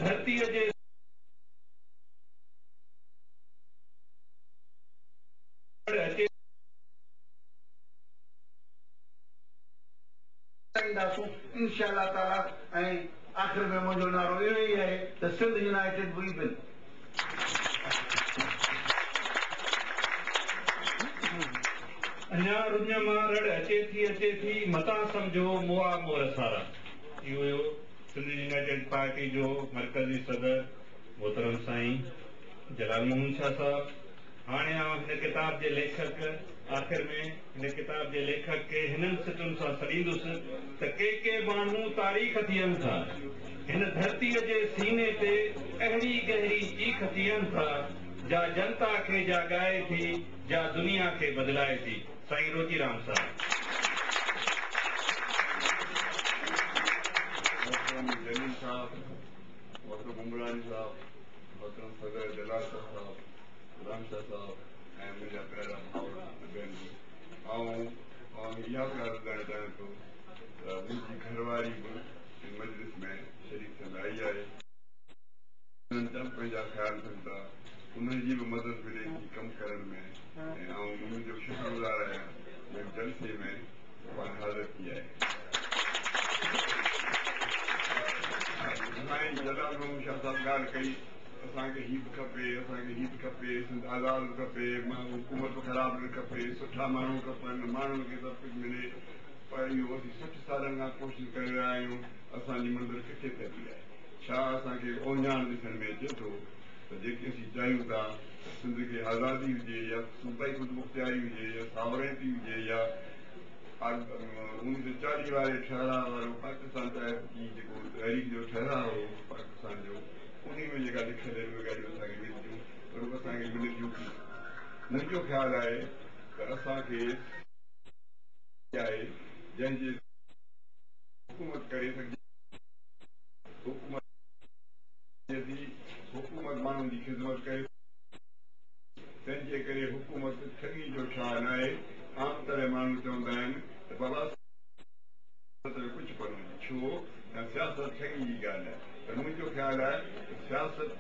धरती जे इंशाअल्लाह ताला ऐं आख़िर में मुंहिंजो नारो इहो ई आहे त सिंध यूनाइटेड वी विल। अञा रुञ मां रड़ अचे थी मता सम्झो मुआ मोर सारा। इहो हुयो सिंध यूनाइटेड पार्टी जो मरकज़ी सदर मोहतरम साईं जलाल मोहम्मद शाह साहब। हाणे आउं हिन किताब जे लेखक आख़िर में हिन किताब जे लेखक खे हिननि सिटुनि सां सॾींदुसि त के माण्हू तारीख़ थियनि था, हिन धरतीअ जे सीने ते अहिड़ी गहरी चीख थियनि था जा जनता खे जाॻाए थी, जा दुनिया खे बदिलाए थी। साईं रोजीराम साहब। जलील साहब, मोहतरम उमरानी साहब, मोहतरम सदर जलाल साहब, राम शाह साहब ऐं मुंहिंजा प्यारा भाउर भेनरूं, आउं इहा ॻाल्हि ॿुधाइणु चाहियां थो त मुंहिंजी घरवारी बि हिन मजलिस में शरीक थियणु आई आहे। उन्हनि जा पंहिंजा ख़्यालु कनि था, उन्हनि जी बि मदद मिले थी कमु करण में, ऐं आउं मुंहिंजो शुक्रगुज़ार आहियां जंहिं जलसे में पाण हाज़िर थी आहे। साईं जलाल मोहम्मद शाह साहब ॻाल्हि कई, असांखे हीअ बि खपे, असांखे हीअ बि खपे, सिंध आज़ाद बि खपे, हुकूमत ख़राबु न खपे, सुठा माण्हू खपनि, माण्हुनि खे सभु कुझु मिले। पर इहो असीं 60 सालनि खां कोशिशि करे रहिया आहियूं, असांजी मंज़िल किथे पइजी आहे। छा असांखे ओञाण ॾिसण में अचे थो त जेके असीं चाहियूं था सिंध खे आज़ादी हुजे या सूबाई ख़ुदमुख्तियारी हुजे या सावरेंटी हुजे या 1940 वारे ठहराव वारो पाकिस्तान टाइप जी जेको तहरीक जो ठहराव हो पाकिस्तान जो, उन में जेका लिखियल आहिनि उहे ॻाल्हियूं असांखे मिलंदियूं, पर असांखे मिलनि थियूं। मुंहिंजो ख़्यालु आहे त असांखे आहे जंहिंजे हुकूमत करे सघे, हुकूमत माण्हुनि जी ख़िदमत करे, तंहिंजे करे हुकूमत ठगी जो छा न आहे। आम तरह माण्हू चवंदा आहिनि त बाबा कुझु कोन्हे, छो त सियासत ठगी जी ॻाल्हि आहे। त मुंहिंजो ख़्यालु आहे त सियासत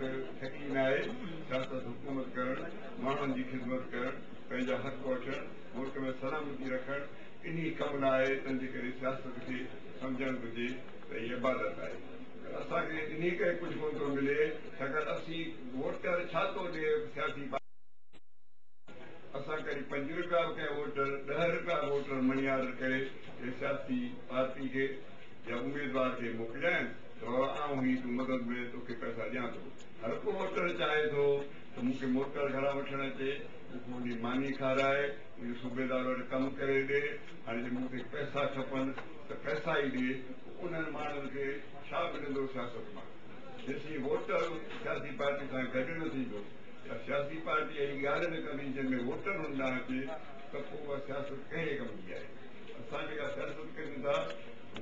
ठगी न आहे, सियासत हुकूमत करणु, माण्हुनि जी ख़िदमत करणु, पंहिंजा हक़ वठणु, मुल्क में सलामती रखणु, इन कम लाइ आहे। तंहिंजे करे सियासत खे सम्झणु घुरिजे त हीअ इबादत आहे। असांखे इन करे कुझु कोन थो मिले, छाकाणि असीं वोटर छा थो ॾिए सियासी असां कॾहिं 5 रुपया कंहिं वोटर 10 रुपया वोटर मनी ऑर्डर करे सियासी पार्टी खे या उम्मीदवार खे मोकिलियां त आऊं ही तूं मदद में तोखे पैसा ॾियां थो। हर को वोटर चाहे थो त मूंखे मोटर घरां वठणु अचे, मुंहिंजी मानी खाराए, मुंहिंजे सूबेदार वटि कमु करे ॾे। हाणे जे मूंखे पैसा खपनि त पैसा ई ॾिए। उन्हनि माण्हुनि खे छा मिलंदो सियासत मां? जेसीं वोटर सियासी पार्टी सां गॾु न थींदो या सियासी पार्टी अहिड़ी ॻाल्हि न कंदी जंहिंमें वोटर न अचे त पोइ उहा सियासत कहिड़े कम जी आहे? असां जेका सियासत कयूं था,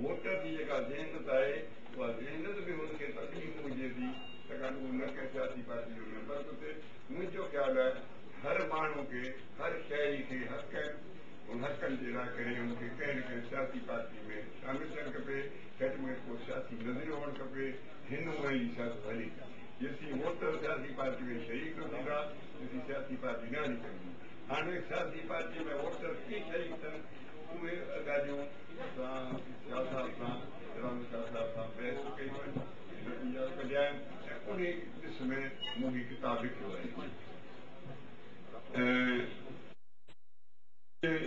वोटर जी जेका ज़हनत आहे उहा ज़हनत बि हुनखे तकलीफ़ हुजे थी, छाकाणि उहो न कंहिं सियासी पार्टी जो मेंबर थो थिए। मुंहिंजो ख़्यालु आहे हर माण्हू खे, हर शहरी खे हक़ आहिनि, उन हक़नि जे लाइ करे हुनखे कंहिं न कंहिं सियासी पार्टी में शामिलु थियणु खपे, घटि में घटि को सियासी नज़रियो हुअणु खपे। हिन उहे जी सियासत हले। जेसीं वोटर सियासी पार्टी में शरीक न थींदा, तेसीं सियासी पार्टी न हली सघंदी। हाणे सियासी पार्टी में वोटर कीअं शरीक थियनि, उहे ॻाल्हियूं असां शाह साहब सां राम शाह साहब सां बहस कयूं आहिनि, नतीजा कढिया आहिनि, ऐं उन ॾिस में मूं हीउ किताबु लिखियो आहे।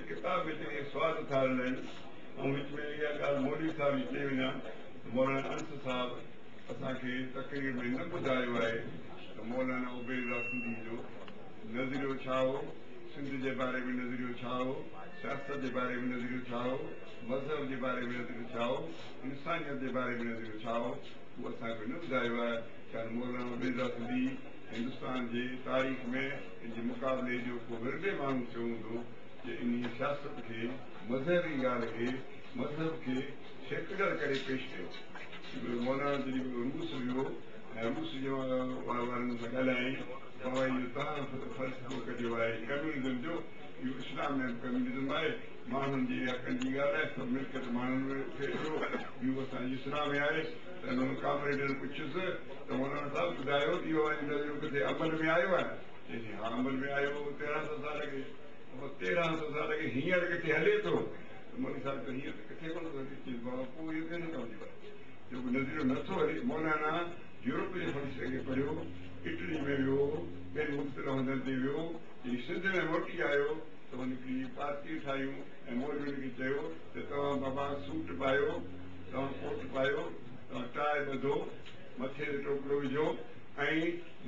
किताब में जेके सवाल उथारियल आहिनि, ऐं विच में इहा ॻाल्हि मौलवी साहब जी चई वञा त मौलाना अंस साहब असांखे तकरीर में न ॿुधायो आहे त मौलाना उबैदुल्लाह सिंधी जो नज़रियो छा हो, सिंध जे बारे में नज़रियो छा हो, सियासत जे बारे में नज़रियो छा हो, मज़हब जे बारे में नज़रियो छा हो, इंसानियत जे बारे में नज़रियो छा हो, उहो असांखे न ॿुधायो आहे। छाकाणि मौलाना उबैदुल्लाह सिंधी हिंदुस्तान जे तारीख़ में इन जे मुक़ाबले जो को विरले माण्हू थियो हूंदो जे इन सियासत खे, मज़हबी ॻाल्हि खे, मज़हब खे सेकुलर करे पेश कयो। मौलाना जॾहिं रूस वियो ऐं रूस जो वारनि सां ॻाल्हाई, बाबा इहो तव्हां फ़लसफ़ो कढियो आहे कम्यूनिज़म जो, इहो इस्लाम में कम्यूनिज़म आहे, माण्हुनि जे हक़नि जी ॻाल्हि आहे, सभु मिल्कियत माण्हुनि खे ॾियो, इहो असांजे इस्लाम में आहे। त हुन कामरेडनि पुछियुसि त उन्हनि सां ॿुधायो इहो नज़रियो किथे अमल में आयो आहे चई हा अमल में आयो 1300 साल खे 1300 साल खे हींअर किथे हले थो मोदी साहिब त हींअर किथे कोन थो हले बाबा पोइ इहो कंहिं कमु जो आहे जेको नज़रियो नथो हले मौलाना यूरोप जे फलसफे खे पढ़ियो इटली में वियो ॿियनि मुख़्तलिफ़ हंधनि ते वियो सिंध में मोटी आयो त वञी हिकिड़ी पार्टियूं ठाहियूं ऐं मौलवियुनि खे चयो त तव्हां बाबा सूट पायो तव्हां कोट पायो तव्हां टाई ॿधो मथे ते टोपलो विझो ऐं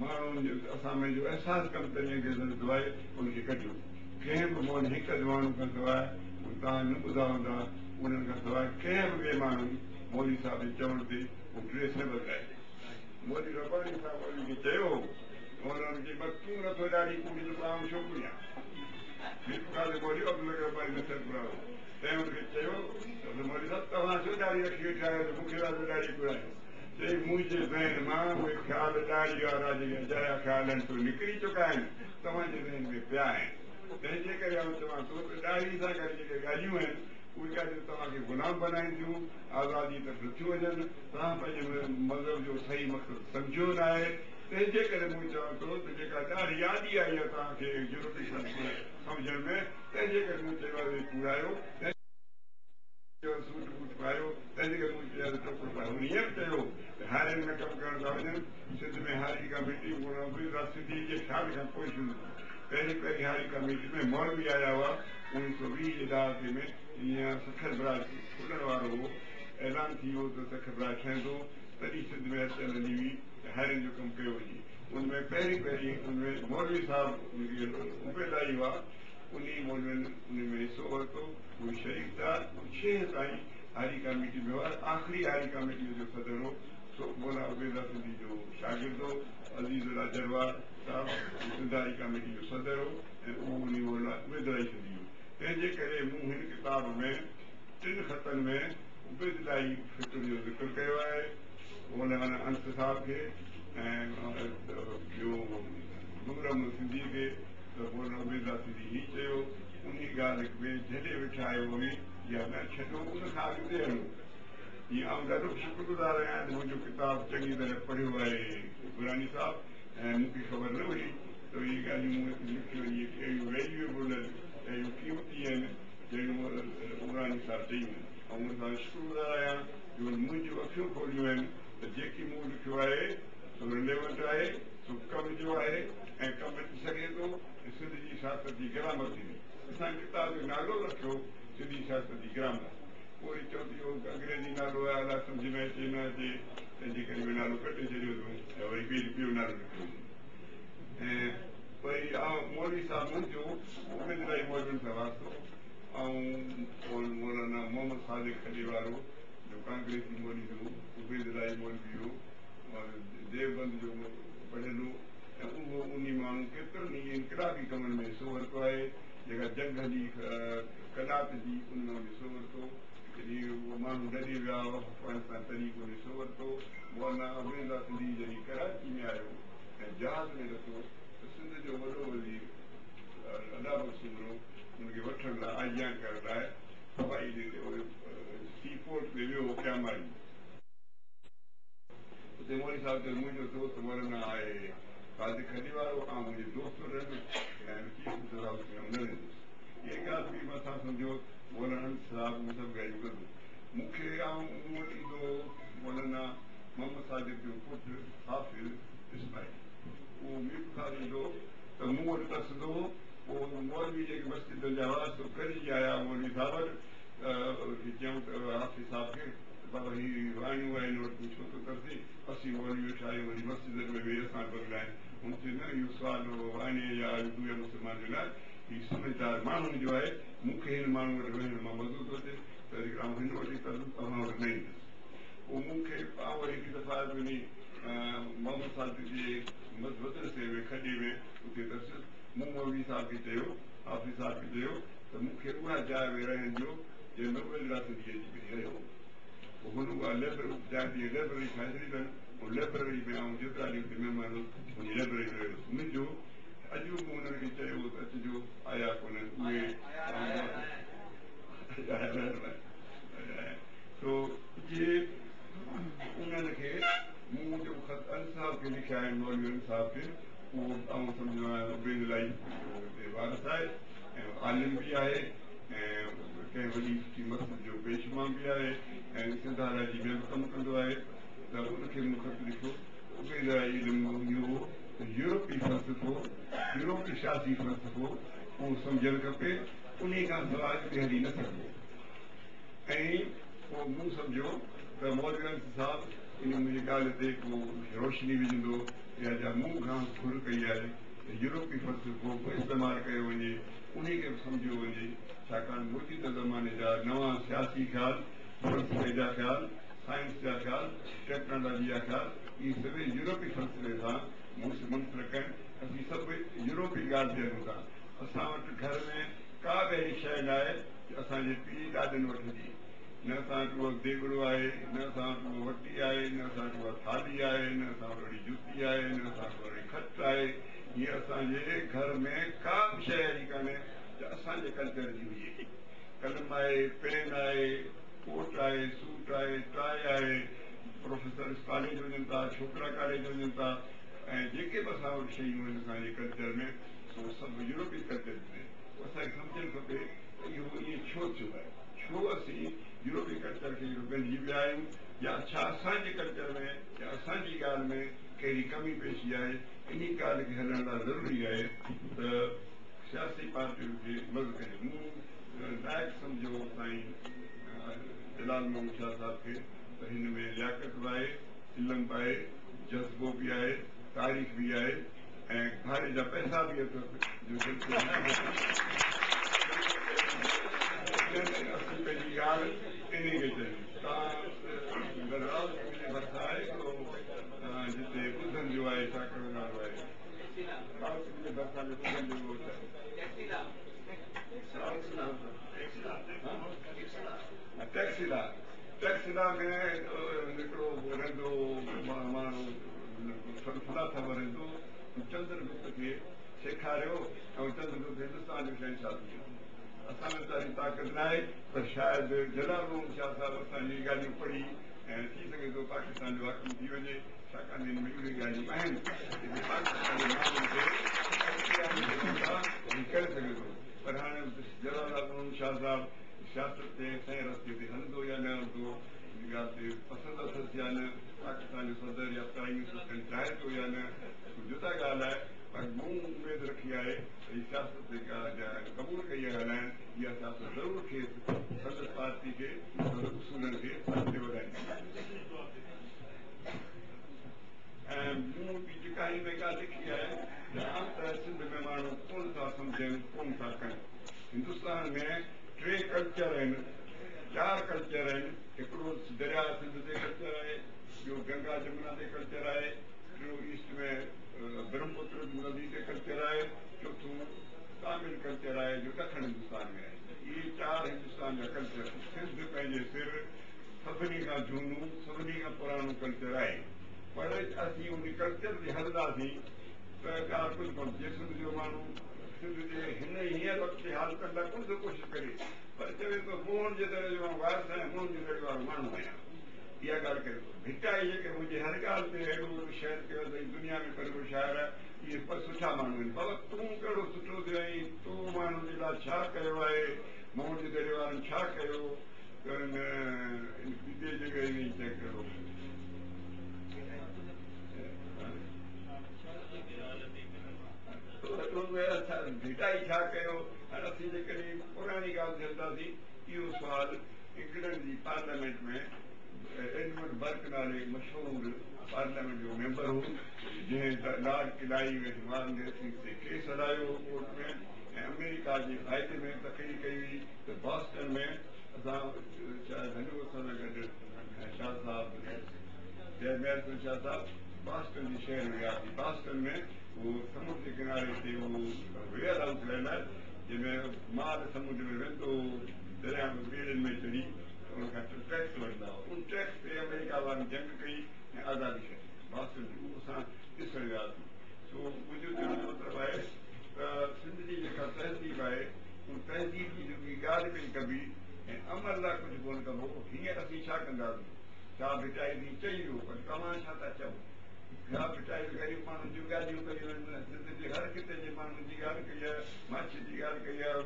माण्हुनि असां में जो अहसासु कमु तरीक़े खे ज़रूरत आहे उनखे कढियो कंहिं बि मोल हिकु माण्हू खां सवाइ तव्हां न ॿुधा हूंदा उन्हनि खां सवाइ कंहिं बि ॿिए माण्हू मोदी साहिब जे चवण ते उहो ड्रेस न बदिलाए मोदी रबानी साहिब मोदी खे चयो उन्हनि खे बसि तूं नथो ॾाढी पूरी त आऊं छो पूरियां मोदी अब्दुल रबानी न घुरायो तंहिं हुनखे चयो त मोदी साहिब तव्हां छो ॾाढी रखी वेठा आहियो मूंखे ॾाढो ॾाढी घुरायो चई मुंहिंजे ज़हन मां उहे ख़्याल ॾाढी वारा जेके अजाया ख़्याल आहिनि सो निकिरी चुका आहिनि तव्हांजे ज़हन में पिया आहिनि तंहिंजे करे आऊं चवां थो त ॾाढी सां गॾु जेके ॻाल्हियूं आहिनि उहे ॻाल्हियूं तव्हांखे गुलाम बनाइनि थियूं आज़ादी त नथियूं वञनि तव्हां पंहिंजे मज़हब जो सही मक़सदु सम्झो न आहे तंहिंजे करे मूं चवां थो त जेका ॾाढी यादी आई आहे तव्हांखे यूरोपी सम्झण में तंहिंजे करे मूं चयो आहे पूरायो सूट बूट पायो तंहिंजे करे मूं चयो टोपो पायो हीअं बि चयो हारियुनि में कमु करण था वञनि सिंध में हारी का मीटिंग सिंधी जे ख़्याल खां पोइ शुरू पहिरीं हारी का मीटिंग में मौलवी आया हुआ 1920 जे ॾहाके में ईअं सखर बराज खुलण वारो हो ऐलान थी वियो त सखर बराज ठहंदो तॾहिं सिंध में हलचल हली हुई हारियुनि जो कमु कयो वञे उनमें पहिरीं उनमें मौलवी साहिब उबेदाई हुआ उन मौलवियुनि उनमें हिसो वरितो उहे शरीक थिया 6 ताईं हारी कमेटी में हुआ आख़िरी हारी कमेटी जो सदर हो सो मौला उबेदा सिंधी जो शागिर्द हो अज़ीज़ुल्लाह जरवार साहिब सिंध हारी कमेटी जो सदर हो ऐं उहो उन मौला उबेदाई सिंधी हो तंहिंजे करे मूं हिन किताब में 3 ख़तनि में उबेदाई फिक्र जो ज़िक्र कयो आहे मौलाना अंस साहिब खे ऐं ॿियो नूर अहमद सिंधी खे त मौलाना उबेदा सिंधी हीअ चयो उन ॻाल्हि में जॾहिं वेठा आयो हुई या न छॾो उन खां अॻिते हलो हीअं आउं ॾाढो शुक्रगुज़ार आहियां त मुंहिंजो किताबु चङी तरह पढ़ियो आहे गुरानी साहिब ऐं मूंखे ख़बर न हुई त इहे ॻाल्हियूं मूं लिखियूं आहिनि इहे कहिड़ियूं वैल्यूएबल आहिनि अहिड़ियूं क़ीमती आहिनि जहिड़ियूं गुरानी साहिब चयूं ऐं उन सां शुक्रगुज़ार आहियां जो मुंहिंजूं अखियूं खोलियूं आहिनि त जेकी मूं लिखियो आहे सो रिलेवेंट आहे सो कम जो आहे ऐं कमु अची सघे थो सिंध जी सियासत जी ग्रामर थींदी असां किताब जो नालो रखियो सिंधी सियासत जी ग्रामर पोइ चवंदी हो अंग्रेजी नालो आहे अलाए सम्झ में अचे न अचे तंहिंजे करे उहो नालो कटे छॾियो अथऊं ऐं वरी ॿियो नालो लिखियो ऐं वरी मौलवी साहिब मुंहिंजो उबेदाई मौलवियुनि सां वास्तो ऐं मौलाना मोहम्मद सादिक खॾे वारो जो कांग्रेसी मौलवी हो उबेदाई मौलवी हो देवबंद जो पढ़ियलु ऐं उहो उन माण्हू केतिरनि ई इनकलाबी कमनि में हिसो वरितो आहे जेका जंग हली कलात जी उनमें हिसो वरितो जॾहिं उहो माण्हू डॾे विया अफ़गानिस्तान तॾहिं कोन हिसो वरितो मौलाना उबेदा सिंधी जॾहिं कराची में आयो ऐं जहाज़ में लथो त सिंध जो वॾो वज़ीर अदाब सूरो हुनखे वठण लाइ आजियान करण लाइ हवाई सी पोर्ट ते वियो क्यामारी उते मौली साहिब चयो मुंहिंजो दोस्त मौलाना आहे सादिक खॾे वारो ऐं मुंहिंजे दोस्त रहनि ऐं चीफ मिनिस्टर हाउस में न वेंदुसि इहे ॻाल्हि बि मथां सम्झो मौलाना साहिब उहे सभु ॻाल्हियूं कंदो मूंखे मूं वटि ईंदो मौलाना मोहम्मद सादिक जो पुटु हाफ़िज़ इस्माइल उहो मीर साहिब ईंदो त मूं वटि तरसंदो पोइ मौलवी जेके मस्जिद जा हुआ सो गॾिजी आया मौलवी साहिब चयूं त हाफ़िज़ साहिब खे बाबा हीअ वाणियूं आहिनि वटि छो थो तरसे असीं मौलवी वेठा आहियूं वरी मस्जिद में वेही असां बदिलाइनि हुन चयो न इहो सुवालु वाणी या दूर मुस्लमान जे लाइ हीउ समझदार माण्हू जो आहे मूंखे हिन माण्हू वटि वञण मां मज़ो थो अचे त आउं हिन वटि ईंदुसि तव्हां वटि न ईंदुसि पोइ मूंखे आउं वरी हिकु दफ़ा वञी मोहम्मद सादिक जे वदर से में खॾे में उते अथसि मूं मौलवी साहिब खे चयो हाफ़िज़ साहिब खे चयो त मूंखे उहा जाइ में रहण जो जंहिं में उबेदा सिंधीअ जी रहियो पोइ हुन उहा लाइब्रेरी ठाहे छॾी अथनि उन लाइब्रेरी में आउं जेतिरा ॾींहं हुते महिमान उन लाइब्रेरी में रहियुसि मुंहिंजो अॼु मूं हुननि खे चयो त अचिजो आया कोन उहे तो ये उन्हनि खे मूं जेको ख़त साहब खे लिखिया आहिनि मौलवी साहब खे उहो आउं सम्झंदो आहियां उबेद इलाही वारस आहे ऐं आलिम बि आहे ऐं कंहिं वॾी सुठी मस्जिद जो पेशमा बि आहे ऐं सिंधारा जी में बि कमु कंदो आहे त उनखे मूं ख़त लिखियो उबेद इल्मु इहो यूरोपी फ़लसफ़ो यूरोपी सियासी फ़लसफ़ो उहो सम्झणु खपे उन खां सवाइ हली न सघिबो ऐं पोइ मूं सम्झो त मौलवी साहब इन मुंहिंजी ॻाल्हि ते को रोशनी विझंदो या जा मूं खां घुर कई आहे त यूरोपी फ़लसफ़ो बि इस्तेमालु कयो वञे उन खे बि सम्झियो वञे छाकाणि मौजूदा ज़माने जा नवां सियासी ख़्याल फ़लसफ़े जा ख़्याल साइंस जा ख़्याल टेक्नोलॉजी जा ख़्याल इहे सभई यूरोपी फ़लसफ़े सां मुंसलिक आहिनि असीं सभु यूरोपी ॻाल्हि ते हलूं था असां वटि घर में का बि अहिड़ी शइ न आहे असांजे पीउ ॾाॾनि वटि हुजे न असां वटि उहो देॻड़ो आहे न असां वटि उहो वटी आहे न असां वटि उहा थाली आहे न असां वटि वरी जूती आहे न असां वटि वरी खट आहे हीअ असांजे घर में का बि शइ अहिड़ी कान्हे जो असांजे कल्चर जी हुजे कलम आहे पेन आहे कोट आहे सूट आहे टाई आहे प्रोफेसर कॉलेज वञनि था छोकिरा कॉलेज वञनि था ऐं जेके बि असां वटि शयूं आहिनि असांजे कल्चर में उहे सभु यूरोपी कल्चर जूं आहिनि असांखे सम्झणु खपे त इहो ईअं छो थियो आहे छो असीं यूरोपी कल्चर खे ॻंढिजी विया आहियूं या छा असांजे कल्चर में या असांजी ॻाल्हि में कहिड़ी कमी पेशी आहे इन ॻाल्हि खे हलण लाइ ज़रूरी आहे त सियासी पार्टियुनि खे मदद कजे मूं लाइक़ु सम्झो साईं जलाल मोहम्मद शाह साहब खे त हिन में लियाकत बि आहे इल्म बि आहे जज़्बो बि आहे तारीख़ बि आहे ऐं भाड़े जा पैसा बि अथसि असीं पंहिंजी ॻाल्हि इन खे चयूं तव्हां भरिसां आहे जिते ॿुधनि जो आहे छा करणु नालो आहे भरिसां जो ॿुधनि जो टैक्सिला में हिकिड़ो रहंदो माण्हू फलाथम रहंदो चंद्रगुप्त खे सेखारियो ऐं चंद्रगुप्त हिंदुस्तान जो शहंशाह थी वियो असां में तारी ताक़त न आहे पर शायदि जलाल मोहम्मद शाह साहिबु असांजी ॻाल्हियूं पढ़ी ऐं थी सघे थो पाकिस्तान जो हक़ थी वञे छाकाणि हिन में अहिड़ियूं ॻाल्हियूं आहिनि जेके पाकिस्तान जे माण्हुनि खे करे सघे थो पर हाणे जलाल मोहम्मद शाह साहिबु सियासत ते सही रस्ते ते हलंदो या न हलंदो इन ॻाल्हि ते पसंदि अथसि या न पाकिस्तान जो सदर या प्राइम मिनिस्टर चाहे थो या न जुदा ॻाल्हि आहे पर मूं उमेद रखी आहे त हीअ सियासत जेका क़बूल कई आहे ॻाल्हाइण इहा सियासत ज़रूरु खेसि संदसि पार्टी खे उसूलनि खे अॻिते वधाईंदी ऐं मूं बि जेका हिन में ॻाल्हि लिखी आहे त आम त सिंध में माण्हू कोन था सम्झनि कोन था कनि हिंदुस्तान में 3 कल्चर आहिनि 4 कल्चर आहिनि हिकिड़ो दरिया सिंध ते कल्चर आहे ॿियो गंगा जमुना ते कल्चर आहे टियों ईस्ट में ब्रह्मपुत्र नदी ते कल्चर आहे चौथों तामिल कल्चर आहे जो ॾखण हिंदुस्तान में आहे इहे 4 हिंदुस्तान जा कल्चर सिंध पंहिंजे सिर सभिनी खां झूनो सभिनी खां पुराणो कल्चर आहे पर असीं उन कल्चर ते हलंदासीं त ॻाल्हि कुझु कोन्हे सिंध जो माण्हू सिंध जे हिन हींअर वक़्त ते हाल करण लाइ कोन थो कोशिशि करे पर चवे थो मोहन जे दरे जो वारस आहियां मोहन जे दरे वारो माण्हू आहियां इहा ॻाल्हि करे थो भिटाई जेके मुंहिंजे हर ॻाल्हि ते अहिड़ो शहर कयो अथई दुनिया में कहिड़ो शाइर आहे इहे सुठा माण्हू आहिनि बाबा तूं कहिड़ो सुठो थियो आहीं तूं माण्हुनि जे लाइ छा कयो आहे मोहन जे दरे वारनि छा कयो ॿिए जॻह चेक कयो भिटाई छा कयो हाणे असीं जेकॾहिं पुराणी ॻाल्हि ते हलंदासीं इहो सुवालु इंग्लैंड जी पार्लियामेंट में एडमंड बर्क नाले मशहूरु पार्लियामेंट जो मेंबर हो जंहिं लॉर्ड किलाई ते केस हलायो कोर्ट में ऐं अमेरिका जे फ़ाइदे में तकरीर कई हुई त बॉस्टन में असां शायदि हलियो असां सां गॾु शाह साहब जय महर शाह साहब बॉस्टन जी शहर वियासीं बॉस्टन में उहो समुंड जे किनारे ते उहो वेयर हाउस ठहियल आहे जंहिंमें माल समुंड में वेंदो दरिया में ॿेड़ियुनि में चढ़ी उनखां टैक्स वठंदा हुआ उन टैक्स ते अमेरिका वारनि जंग कई ऐं आज़ादी कई बॉस्टन जी उहो असां ॾिसणु वियासीं सो मुंहिंजो चवण जो मतिलबु आहे त सिंध जी जेका तहज़ीब आहे उन तहज़ीब जी जेकी ॻाल्हि पई कबी ऐं अमल लाइ कुझु कोन कबो हींअर असीं छा कंदासीं छा भिटाई थी चई वियो पर तव्हां छा था चओ ग़रीब माण्हुनि जूं ॻाल्हियूं कयूं आहिनि ज़िंदगी हर किथे जे माण्हुनि जी ॻाल्हि कई आहे माछी जी ॻाल्हि कई आहे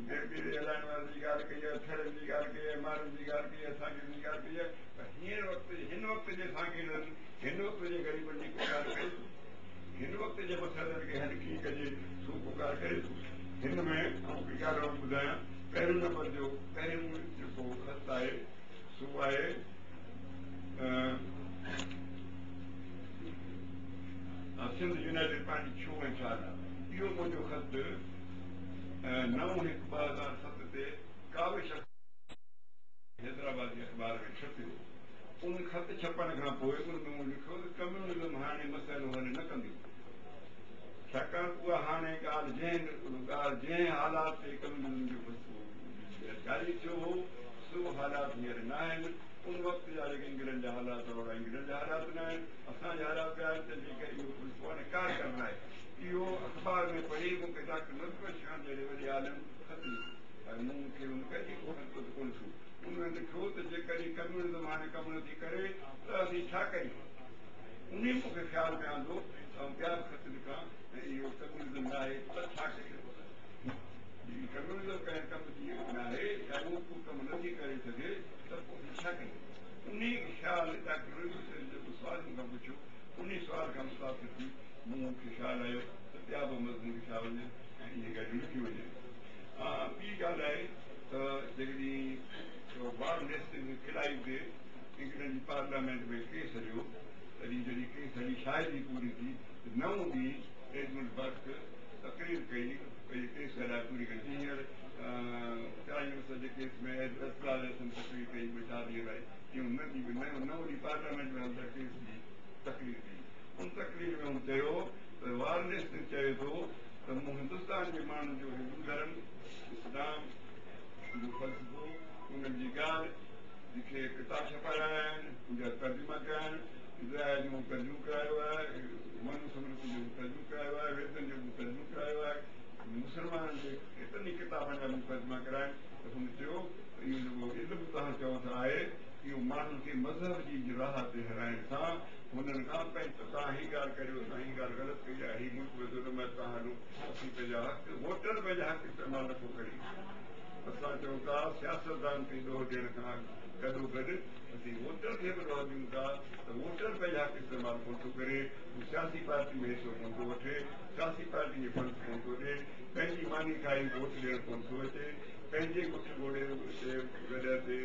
बेड़े हलाइण वारनि जी ॻाल्हि कई आहे थड़नि जी ॻाल्हि कई आहे मारनि जी ॻाल्हि कई आहे साॻियुनि जी ॻाल्हि कई आहे त हिन वक़्त जे साॻियुनि हिन वक़्त जे ग़रीबनि जी ॻाल्हि कई हिन वक़्त जे मसइलनि खे हल कीअं कजे सू पुकार करे हिन में हिकु ॻाल्हि ॿुधायां पहिरियों नंबर जो पहिरियों जेको ख़त आहे सो आहे सिंध यूनाइटेड पार्टी 6 ऐं 4 इहो मुंहिंजो ख़त 9/1/2007 ते काविश हैदराबाद जे अख़बार में छपियो उन ख़त छपण खां पोइ उन में मूं लिखियो त कम्यूनिज़म हाणे मसइलो हल न कंदियूं छाकाणि उहा हाणे ॻाल्हि जंहिं हालात ते कम्यूनिज़म जो जारी थियो हो सो हालात हींअर न आहिनि उन वक़्त जा जेके इंग्लैंड जा हालात ओड़ा इंग्लैंड जा हालात न आहिनि असांजा हालात आहिनि त जेके इहो इनकार करणु आहे इहो अख़बार में पढ़ी मूंखे डॉक्टर नज़र खान जहिड़े वॾे आलम ख़त लिखो मूंखे हुनखे कोन थियो उन में लिखियो त जेकॾहिं कम्यूनिज़म हाणे कमु नथी करे त असीं छा कयूं उन मूंखे ख़्यालु में आंदो ऐं ॿिया बि ख़त लिखां ऐं इहो कम्यूनिज़म न आहे त छा कयूं कम्यूनिज़म कंहिं कम जी न आहे या उहो को कमु नथी करे सघे त पोइ छा कयूं उन ख़्यालु डॉक्टर जेको सुवाल मूंखां पुछियो उन सुवाल खां मुतासिर थी मूंखे ख़्यालु आयो त ॿिया बि मज़मून लिखिया वञनि ऐं इहे ॻाल्हियूं लिखी वञनि ॿी ॻाल्हि आहे त जेकॾहिं वार नेस्टिंग खिलाई ते इंग्लैंड जी पार्लियामेंट में केस हलियो तॾहिं जॾहिं केस हली शायदि ई पूरी थी 9 ॾींहं एडमंड बर्क तकरीर कई भई केस हलाए पूरी कई हींअर 40 जे केस में तकरीर कई 4 ॾींहं लाइ इहो 9 ॾींहं पार्लियामेंट में हलंदड़ केस जी तकरीर कई उन तकरीर में हुन चयो त वार नेस्टिंग चए थो त मूं हिंदुस्तान जे माण्हुनि जो हिंदू धर्म इस्लाम जो फ़लसफ़ो उन्हनि जी ॻाल्हि जेके किताब छपाया आहिनि उनजा तर्जुमा कया आहिनि इज़राइल जो तर्जुमो करायो आहे मनुस्मृति जो तर्जुमो करायो आहे वेदनि जो तर्जुमो करायो आहे मुस्लमाननि जे केतिरनि ई किताबनि जा तर्जुमा कराइनि त हुन चयो त इहो जेको इल्मु तव्हां चओ था आहे इहो माण्हुनि खे मज़हब जी राह ते हलाइण सां हुननि खां पंहिंजो तव्हां हीअ ॻाल्हि करियो तव्हां हीअ ॻाल्हि ग़लति कई आहे हीअ मुल्क में ज़ुल्म आहे तव्हां हलो असीं पंहिंजा हक़ वोटर पंहिंजा हक़ इस्तेमालु नथो करे असां चऊं था सियासतदान खे ॾोह ॾियण खां गॾोगॾु असीं वोटर खे बि ॾोह ॾियूं था त वोटर पंहिंजा हक़ इस्तेमालु कोन थो करे सियासी पार्टी में हिसो कोन थो वठे सियासी पार्टी जे फंड कोन थो ॾिए पंहिंजी मानी खाई वोट ॾियणु कोन थो अचे पंहिंजे ॻुठ घोड़े ते गॾ ते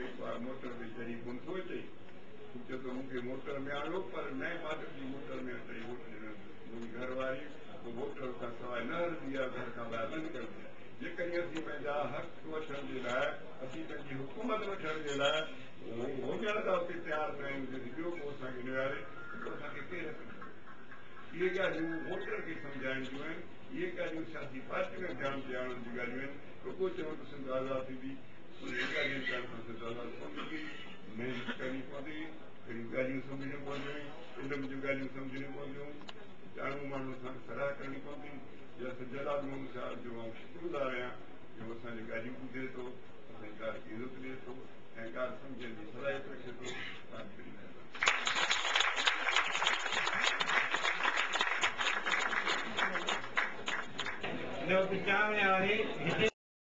मोटर ते चढ़ी कोन थो अचे चए थो मूंखे मोटर में आणियो पर नए मॉडल जी मोटर में चढ़ी वोट ॾियणु मुंहिंजी घर वारी पोइ वोटर खां सवाइ न हलंदी आहे घर खां ॿाहिरि न निकिरंदी आहे जेकॾहिं असीं पंहिंजा हक़ वठण जे लाइ असीं पंहिंजी हुकूमत वठण जे लाइ वञण था उते तयारु कयूं जॾहिं ॿियो को असांखे निवारे पोइ असांखे केरु रखंदो इहे ॻाल्हियूं वोटर खे सम्झाइण जूं आहिनि इहे ॻाल्हियूं सियासी पार्टी में ध्यानु ते आणण जूं ॻाल्हियूं आहिनि रुॻो चवण त सिंध आज़ादु थींदी उन ॻाल्हियुनि करण सां सिंध आज़ादु कोन थींदी महिनत करणी पवंदी अहिड़ियूं ॻाल्हियूं सम्झणियूं पवंदियूं इल्म जूं ॻाल्हियूं सम्झणियूं पवंदियूं ॼाणू माण्हुनि सां सलाह करणी पवंदी जंहिंसां जलाल मोहम्मद साहिब जो आउं शुक्रगुज़ार आहियां जो असांजी ॻाल्हियूं ॿुधे थो असांजी ॻाल्हि खे इज़त ॾिए थो ऐं ॻाल्हि सम्झण जी सलाहियत रखे थो इन वक़्तु चांहि आहे